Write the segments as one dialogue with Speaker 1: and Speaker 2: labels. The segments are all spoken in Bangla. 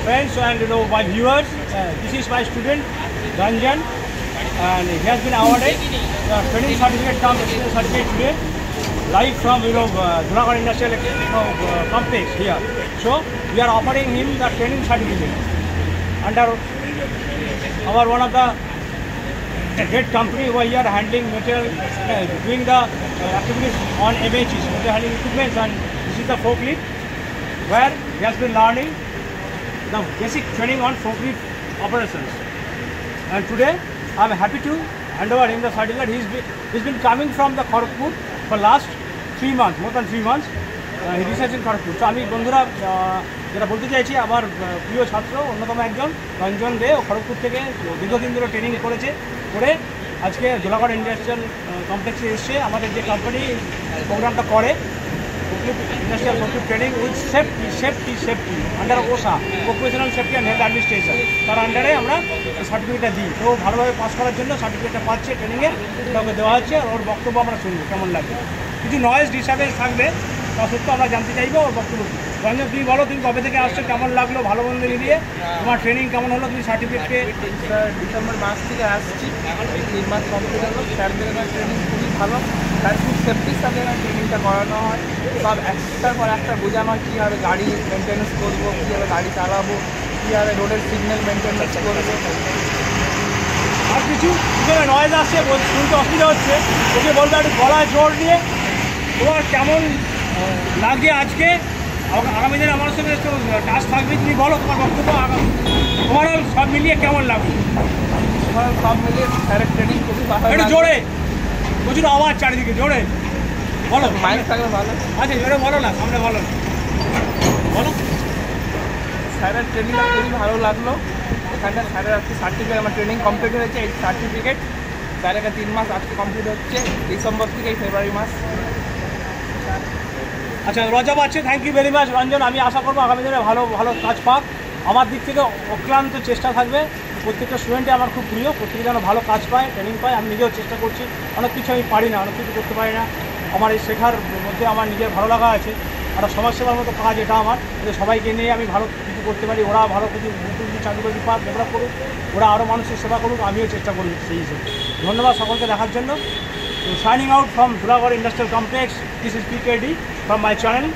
Speaker 1: friends and my viewers. This is my student Ranjan, and he has been awarded the training certificate today, live from Junagadh Industrial Complex here. So we are offering him the training certificate under our one of the great company over here handling material, doing the activities on MHEs, material handling equipment, and this is the forklift where he has been learning the basic training on forklift operations. And today I am happy to hand over him the certificate. He's been coming from the Kharagpur for last 3 months, more than 3 months. He research in Kharagpur. So আমি বন্ধুরা যেটা বলতে চাইছি, আমার প্রিয় ছাত্র অন্যতম একজন রঞ্জন দে খড়গপুর থেকে দীর্ঘদিন ধরে ট্রেনিং করে আজকে জোলাগড় ইন্ডাস্ট্রিয়াল কমপ্লেক্সে এসে আমাদের যে কোম্পানি প্রোগ্রামটা করে industrial forklift training with safety under OSHA, occupational safety and health administration, তার আন্ডারে আমরা সার্টিফিকেটটা দিই। তো ভালোভাবে পাস করার জন্য সার্টিফিকেটটা পাচ্ছে ট্রেনিংয়ের, ওকে দেওয়া হচ্ছে। ওর বক্তব্য আমরা শুনবো কেমন লাগবে, কিছু নয়েজ ডিস্টার্বেন্স থাকবে, তা সত্ত্বেও আমরা জানতে চাইবো ওর বক্তব্য। রঞ্জন, তুমি বলো, তুমি কবে থেকে আসছো, কেমন লাগলো, ভালো মন্দ মিলিয়ে তোমার ট্রেনিং কেমন হলো, তুমি সার্টিফিকেট পেয়ে?
Speaker 2: ডিসেম্বর মাস থেকে আসছি, 3 মাস কমপ্লিট হলো। স্যারদের ট্রেনিং খুবই ভালো, তার খুব সেফটির সাথে ট্রেনিংটা করানো হয়। সব একটার পর একটা বোঝানো হয় কীভাবে গাড়ি মেনটেন্যান্স করবো, কীভাবে গাড়ি চালাবো, কীভাবে রোডের সিগন্যাল মেনটেন্যান্স করবো।
Speaker 1: আর কিছু নয়েজ আসছে, শুনতে অসুবিধা হচ্ছে, ওকে বলতে একটু গলায় জোর দিয়ে তোমার কেমন লাগছে আজকে, আগামী দিনে আমার সঙ্গে একটু টাচ থাকবে, তুমি বলো তোমার বক্তব্য। ওভারঅল সব মিলিয়ে কেমন লাগবে?
Speaker 2: সব মিলিয়ে স্যারের ট্রেনিং খুবই ভালো।
Speaker 1: একটু জোরে, প্রচুর আওয়াজ চারিদিকে, জোরে বলো।
Speaker 2: মাইক থাকলে ভালো।
Speaker 1: আচ্ছা, জোরে বলো না, সামনে বলো বলো।
Speaker 2: স্যারের ট্রেনিংটা খুবই ভালো লাগলো। এখানটা স্যারের আজকে সার্টিফিকেট, আমার ট্রেনিং কমপ্লিট হয়েছে, এই সার্টিফিকেট স্যারের 3 মাস আজকে কমপ্লিট হচ্ছে, ডিসেম্বর থেকে এই ফেব্রুয়ারি মাস।
Speaker 1: আচ্ছা, লজ্জা পাচ্ছে। Thank you very much Ranjan. আমি আশা করবো আগামী দিনে ভালো ভালো কাজ পাক। আমার দিক থেকে অক্লান্ত চেষ্টা থাকবে, প্রত্যেকটা স্টুডেন্টই আমার খুব প্রিয়, প্রত্যেকে যেন ভালো কাজ পায়, ট্রেনিং পায়। আমি নিজেও চেষ্টা করছি, অনেক কিছু আমি পারি না, অনেক কিছু করতে পারি না। আমার এই শেখার মধ্যে আমার নিজের ভালো লাগা আছে, একটা সমাজসেবার মতো কাজ এটা আমার, যে সবাইকে নিয়ে আমি ভালো কিছু করতে পারি। ওরা ভালো কিছু নতুন চাকরি বাকরি পাক, ডেভেলপ করুক, ওরা আরও মানুষের সেবা করুক, আমিও চেষ্টা করি সেই হিসেবে। ধন্যবাদ সকলকে দেখার জন্য। Signing out from Junagadh Industrial Complex, this is PKD from my channel.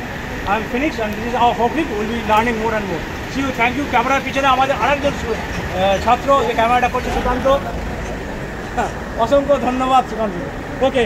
Speaker 1: I am Phoenix and this is our forklift. We will be learning more and more. See you, thank you. ক্যামেরার পিছনে আমাদের আরেকজন ছাত্র যে ক্যামেরাটা করছে, সুকান্ত। অসংখ্য ধন্যবাদ সুকান্ত। ওকে।